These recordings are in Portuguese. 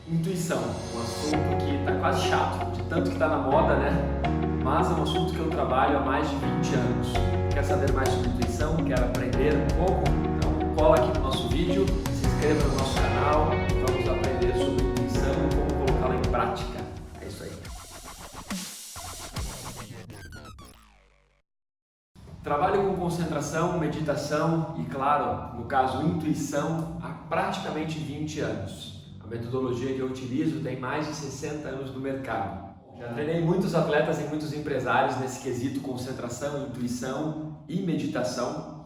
Intuição, um assunto que está quase chato, de tanto que está na moda, né? Mas é um assunto que eu trabalho há mais de 20 anos. Quer saber mais sobre intuição? Quer aprender um pouco? Então cola aqui no nosso vídeo, se inscreva no nosso canal, vamos aprender sobre intuição e como colocá-la em prática. É isso aí. Trabalho com concentração, meditação e, claro, no caso, intuição há praticamente 20 anos. A metodologia que eu utilizo tem mais de 60 anos no mercado. Já treinei muitos atletas e muitos empresários nesse quesito concentração, intuição e meditação.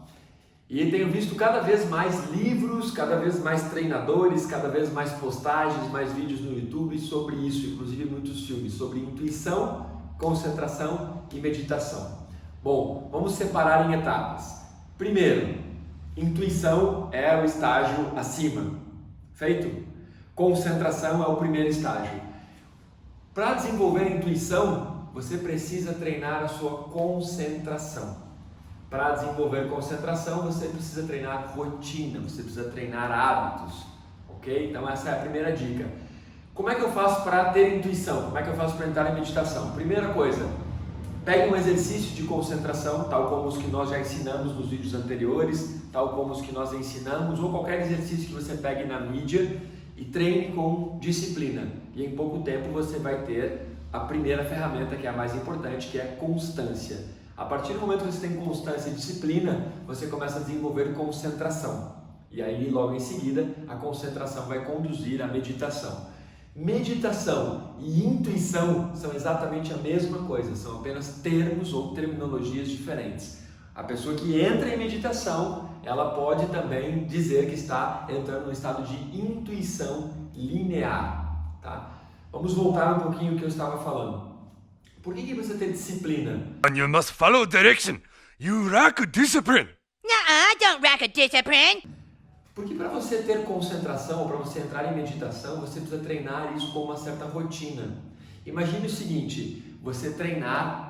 E tenho visto cada vez mais livros, cada vez mais treinadores, cada vez mais postagens, mais vídeos no YouTube sobre isso, inclusive muitos filmes, sobre intuição, concentração e meditação. Bom, vamos separar em etapas. Primeiro, intuição é o estágio acima. Feito? Concentração é o primeiro estágio. Para desenvolver a intuição, você precisa treinar a sua concentração. Para desenvolver concentração, você precisa treinar rotina, você precisa treinar hábitos, ok? Então essa é a primeira dica. Como é que eu faço para ter intuição? Como é que eu faço para entrar em meditação? Primeira coisa, pegue um exercício de concentração, tal como os que nós já ensinamos nos vídeos anteriores, tal como os que nós ensinamos, ou qualquer exercício que você pegue na mídia, e treine com disciplina. E em pouco tempo você vai ter a primeira ferramenta, que é a mais importante, que é constância. A partir do momento que você tem constância e disciplina, você começa a desenvolver concentração. E aí, logo em seguida, a concentração vai conduzir à meditação. Meditação e intuição são exatamente a mesma coisa, são apenas termos ou terminologias diferentes. A pessoa que entra em meditação, ela pode também dizer que está entrando no estado de intuição linear, tá? Vamos voltar um pouquinho ao que eu estava falando. Por que você tem disciplina? You must follow direction. You lack discipline. I don't lack a discipline. Porque para você ter concentração, para você entrar em meditação, você precisa treinar isso com uma certa rotina. Imagine o seguinte, você treinar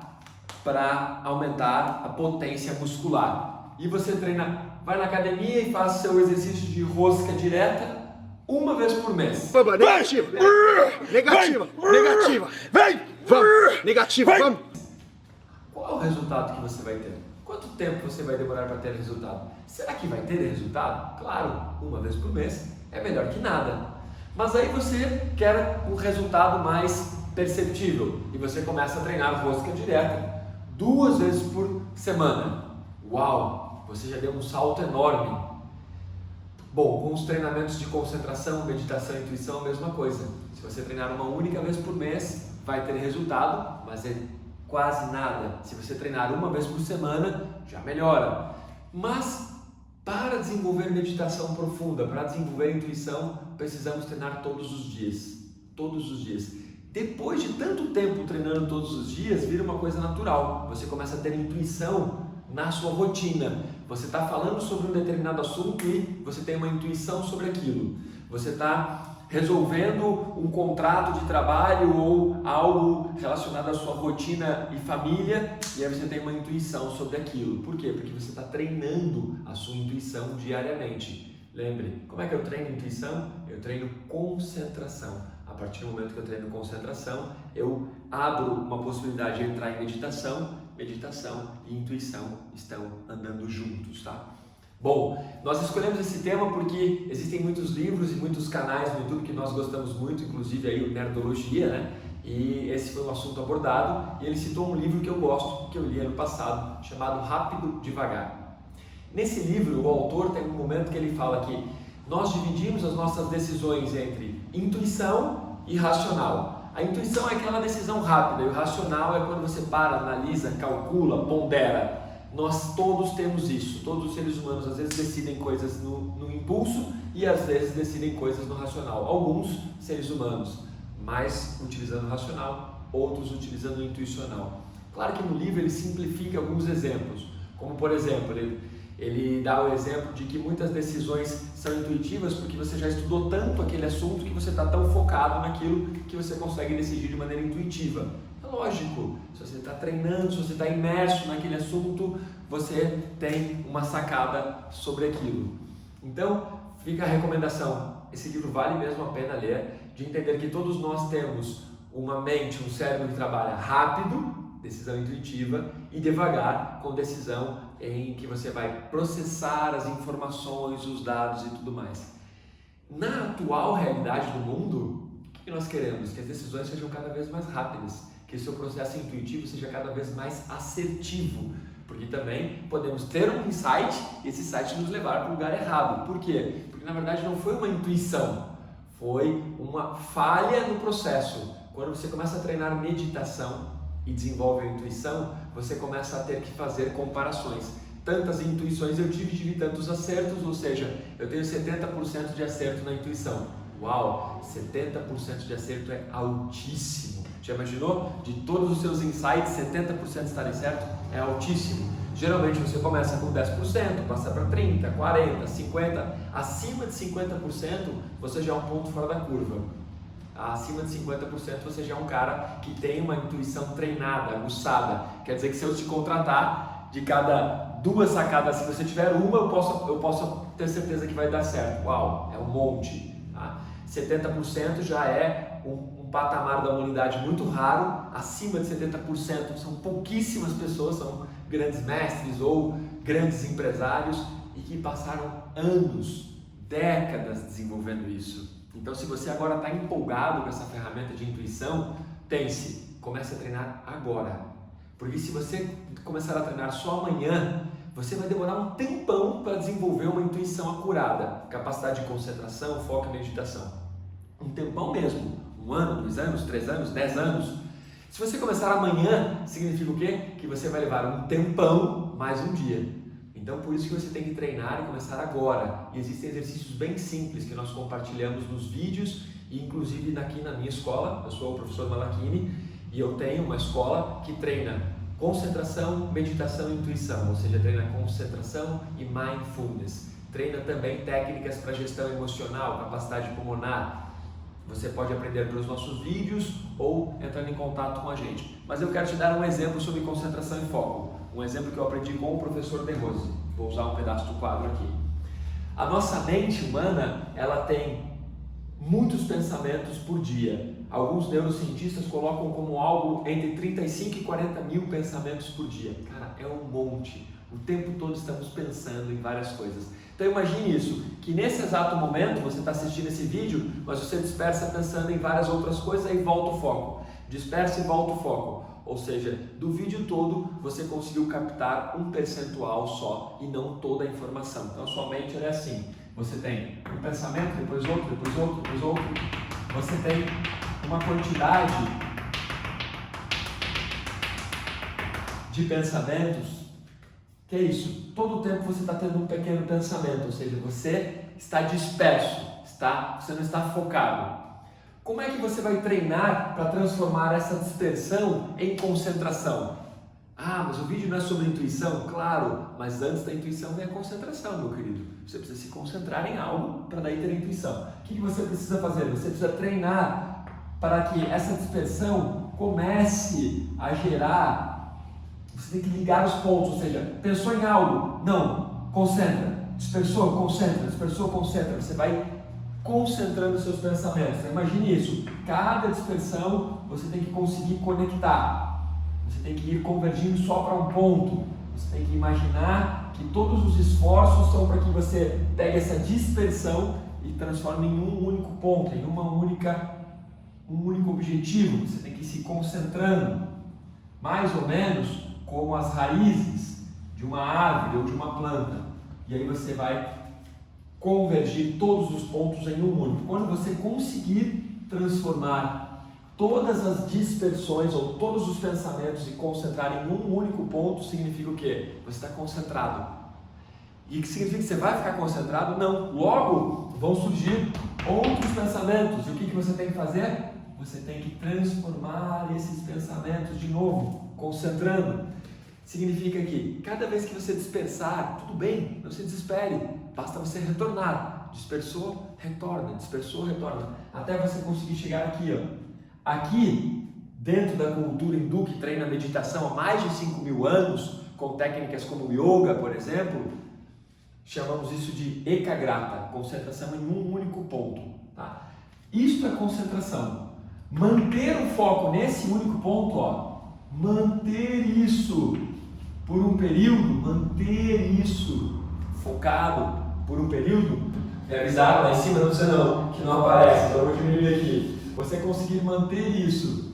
para aumentar a potência muscular. E você treina, vai na academia e faz seu exercício de rosca direta uma vez por mês. Vamos, negativa, negativa, negativa, vem, vamos, negativa, vamos. Qual é o resultado que você vai ter? Quanto tempo você vai demorar para ter resultado? Será que vai ter resultado? Claro, uma vez por mês é melhor que nada. Mas aí você quer um resultado mais perceptível e você começa a treinar rosca direta 2 vezes por semana. Uau! Você já deu um salto enorme. Bom, com os treinamentos de concentração, meditação e intuição, a mesma coisa. Se você treinar uma única vez por mês, vai ter resultado, mas é quase nada. Se você treinar uma vez por semana, já melhora. Mas para desenvolver meditação profunda, para desenvolver intuição, precisamos treinar todos os dias. Todos os dias. Depois de tanto tempo treinando todos os dias, vira uma coisa natural. Você começa a ter intuição na sua rotina. Você está falando sobre um determinado assunto e você tem uma intuição sobre aquilo. Você está resolvendo um contrato de trabalho ou algo relacionado à sua rotina e família e aí você tem uma intuição sobre aquilo. Por quê? Porque você está treinando a sua intuição diariamente. Lembre, como é que eu treino intuição? Eu treino concentração. A partir do momento que eu treino concentração, eu abro uma possibilidade de entrar em meditação. Meditação e intuição estão andando juntos, tá? Bom, nós escolhemos esse tema porque existem muitos livros e muitos canais no YouTube que nós gostamos muito, inclusive aí o Nerdologia, né? E esse foi um assunto abordado e ele citou um livro que eu gosto, que eu li ano passado, chamado Rápido Devagar. Nesse livro, o autor tem um momento que ele fala que nós dividimos as nossas decisões entre intuição e racional. A intuição é aquela decisão rápida e o racional é quando você para, analisa, calcula, pondera. Nós todos temos isso, todos os seres humanos às vezes decidem coisas no impulso e às vezes decidem coisas no racional. Alguns seres humanos mais utilizando o racional, outros utilizando o intuicional. Claro que no livro ele simplifica alguns exemplos, como por exemplo, ele dá o exemplo de que muitas decisões são intuitivas porque você já estudou tanto aquele assunto que você está tão focado naquilo que você consegue decidir de maneira intuitiva. É lógico, se você está treinando, se você está imerso naquele assunto, você tem uma sacada sobre aquilo. Então, fica a recomendação, esse livro vale mesmo a pena ler, de entender que todos nós temos uma mente, um cérebro que trabalha rápido, decisão intuitiva, e devagar, com decisão em que você vai processar as informações, os dados e tudo mais. Na atual realidade do mundo, o que nós queremos? Que as decisões sejam cada vez mais rápidas, que o seu processo intuitivo seja cada vez mais assertivo, porque também podemos ter um insight e esse insight nos levar para o lugar errado. Por quê? Porque na verdade não foi uma intuição, foi uma falha no processo. Quando você começa a treinar meditação e desenvolve a intuição, você começa a ter que fazer comparações. Tantas intuições eu tive tantos acertos, ou seja, eu tenho 70% de acerto na intuição. Uau, 70% de acerto é altíssimo. Já imaginou? De todos os seus insights, 70% estarem certos? É altíssimo. Geralmente você começa com 10%, passa para 30%, 40%, 50%. Acima de 50% você já é um ponto fora da curva. Acima de 50% você já é um cara que tem uma intuição treinada, aguçada. Quer dizer que se eu te contratar, de cada 2 sacadas, se você tiver uma, eu posso ter certeza que vai dar certo. Uau, é um monte. Tá? 70% já é um patamar da humanidade muito raro. Acima de 70% são pouquíssimas pessoas, são grandes mestres ou grandes empresários e que passaram anos, décadas desenvolvendo isso. Então, se você agora está empolgado com essa ferramenta de intuição, pense, comece a treinar agora. Porque se você começar a treinar só amanhã, você vai demorar um tempão para desenvolver uma intuição acurada, capacidade de concentração, foco e meditação. Um tempão mesmo, 1 ano, 2 anos, 3 anos, 10 anos. Se você começar amanhã, significa o quê? Que você vai levar um tempão mais um dia. Então, por isso que você tem que treinar e começar agora. E existem exercícios bem simples que nós compartilhamos nos vídeos e inclusive aqui na minha escola. Eu sou o professor Malachini e eu tenho uma escola que treina concentração, meditação e intuição, ou seja, treina concentração e mindfulness. Treina também técnicas para gestão emocional, capacidade pulmonar. Você pode aprender pelos nossos vídeos ou entrando em contato com a gente. Mas eu quero te dar um exemplo sobre concentração e foco. Um exemplo que eu aprendi com o professor De Rose. Vou usar um pedaço do quadro aqui. A nossa mente humana, ela tem muitos pensamentos por dia. Alguns neurocientistas colocam como algo entre 35 e 40 mil pensamentos por dia. Cara, é um monte. O tempo todo estamos pensando em várias coisas. Então imagine isso, que nesse exato momento você está assistindo esse vídeo, mas você dispersa pensando em várias outras coisas e volta o foco. Dispersa e volta o foco. Ou seja, do vídeo todo você conseguiu captar um percentual só e não toda a informação. Então sua mente é assim, você tem um pensamento, depois outro, depois outro, depois outro. Você tem uma quantidade de pensamentos, que é isso, todo o tempo você está tendo um pequeno pensamento, ou seja, você está disperso, você não está focado. Como é que você vai treinar para transformar essa dispersão em concentração? Ah, mas o vídeo não é sobre intuição? Claro, mas antes da intuição vem a concentração, meu querido. Você precisa se concentrar em algo para daí ter intuição. O que você precisa fazer? Você precisa treinar para que essa dispersão comece a gerar. Você tem que ligar os pontos, ou seja, pensou em algo? Não, concentra. Dispersou, concentra. Dispersou, concentra. Você vai concentrando seus pensamentos. Então, imagine isso. Cada dispersão você tem que conseguir conectar. Você tem que ir convergindo só para um ponto. Você tem que imaginar que todos os esforços são para que você pegue essa dispersão e transforme em um único ponto, em um único objetivo. Você tem que ir se concentrando, mais ou menos como as raízes de uma árvore ou de uma planta. E aí você vai convergir todos os pontos em um único. Quando você conseguir transformar todas as dispersões ou todos os pensamentos e concentrar em um único ponto, significa o quê? Você está concentrado. E que significa que você vai ficar concentrado? Não. Logo vão surgir outros pensamentos. E o que você tem que fazer? Você tem que transformar esses pensamentos de novo, concentrando. Significa que cada vez que você dispersar, tudo bem, não se desespere, basta você retornar. Dispersou, retorna, dispersou, retorna, até você conseguir chegar aqui, ó. Aqui, dentro da cultura hindu que treina meditação há mais de 5.000 anos, com técnicas como yoga, por exemplo, chamamos isso de ekagrata, concentração em um único ponto. Tá? Isto é concentração. Manter o foco nesse único ponto, ó, manter isso por um período, manter isso focado por um período. Me avisaram lá em cima, não precisa não, que não aparece, então eu vou diminuir aqui. Você conseguir manter isso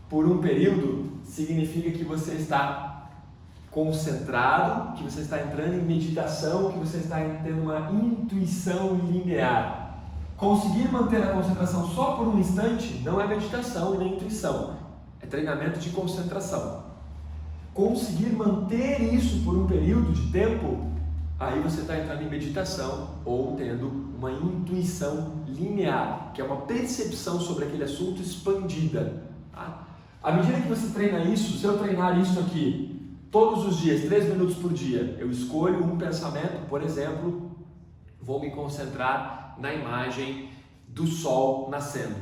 por um período significa que você está concentrado, que você está entrando em meditação, que você está tendo uma intuição linear. Conseguir manter a concentração só por um instante não é meditação e nem intuição, é treinamento de concentração. Conseguir manter isso por um período de tempo, aí você está entrando em meditação ou tendo uma intuição linear, que é uma percepção sobre aquele assunto expandida. Tá? À medida que você treina isso, se eu treinar isso aqui todos os dias, 3 minutos por dia, eu escolho um pensamento, por exemplo, vou me concentrar na imagem do sol nascendo.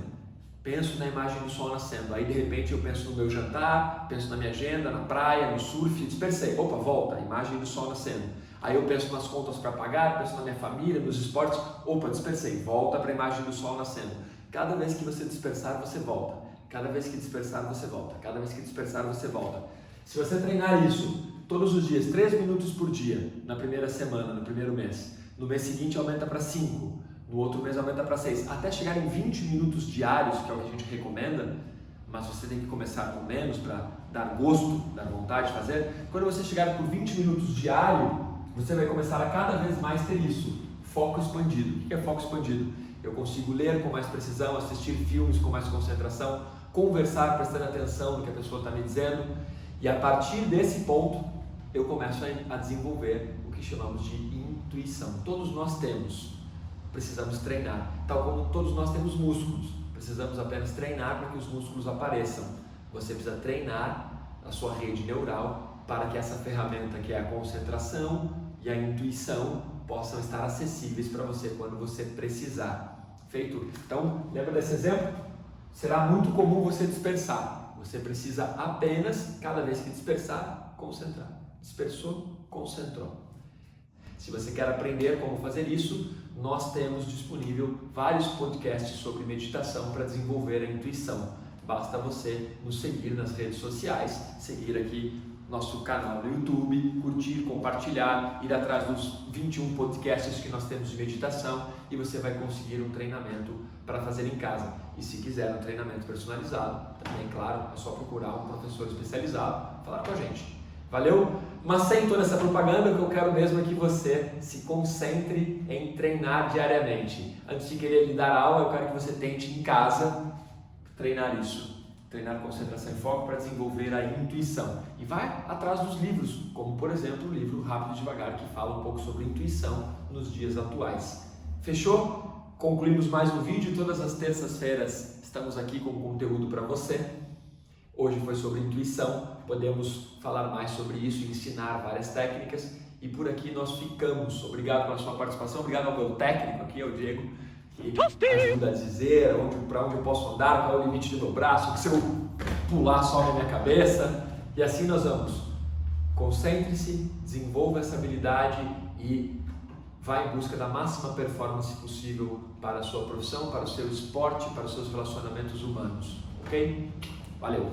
Penso na imagem do sol nascendo, aí de repente eu penso no meu jantar, penso na minha agenda, na praia, no surf, dispersei, opa, volta, a imagem do sol nascendo. Aí eu penso nas contas para pagar, penso na minha família, nos esportes, opa, dispersei, volta para a imagem do sol nascendo. Cada vez que você dispersar, você volta. Cada vez que dispersar, você volta. Cada vez que dispersar, você volta. Se você treinar isso todos os dias, 3 minutos por dia, na primeira semana, no primeiro mês, no mês seguinte aumenta para 5, no outro mês aumenta para 6, até chegar em 20 minutos diários, que é o que a gente recomenda, mas você tem que começar com menos para dar gosto, dar vontade de fazer. Quando você chegar por 20 minutos diário, você vai começar a cada vez mais ter isso, foco expandido. O que é foco expandido? Eu consigo ler com mais precisão, assistir filmes com mais concentração, conversar prestando atenção no que a pessoa está me dizendo, e a partir desse ponto eu começo a desenvolver o que chamamos de intuição. Todos nós temos, precisamos treinar, tal como todos nós temos músculos, precisamos apenas treinar para que os músculos apareçam. Você precisa treinar a sua rede neural para que essa ferramenta que é a concentração e a intuição possam estar acessíveis para você quando você precisar. Feito? Então, lembra desse exemplo? Será muito comum você dispersar. Você precisa apenas, cada vez que dispersar, concentrar. Dispersou, concentrou. Se você quer aprender como fazer isso, nós temos disponível vários podcasts sobre meditação para desenvolver a intuição. Basta você nos seguir nas redes sociais, seguir aqui nosso canal no YouTube, curtir, compartilhar, ir atrás dos 21 podcasts que nós temos de meditação e você vai conseguir um treinamento para fazer em casa. E se quiser um treinamento personalizado, também, claro, é só procurar um professor especializado, falar com a gente. Valeu? Mas sem toda essa propaganda, o que eu quero mesmo é que você se concentre em treinar diariamente. Antes de querer lhe dar aula, eu quero que você tente em casa treinar isso. Treinar concentração e foco para desenvolver a intuição. E vai atrás dos livros, como por exemplo o livro Rápido e Devagar, que fala um pouco sobre intuição nos dias atuais. Fechou? Concluímos mais um vídeo. Todas as terças-feiras estamos aqui com conteúdo para você. Hoje foi sobre intuição, podemos falar mais sobre isso e ensinar várias técnicas. E por aqui nós ficamos. Obrigado pela sua participação, obrigado ao meu técnico aqui, ao Diego, que ajuda a dizer para onde eu posso andar, qual é o limite do meu braço, que se eu pular sobe a minha cabeça. E assim nós vamos. Concentre-se, desenvolva essa habilidade e vá em busca da máxima performance possível para a sua profissão, para o seu esporte, para os seus relacionamentos humanos. Ok? Valeu!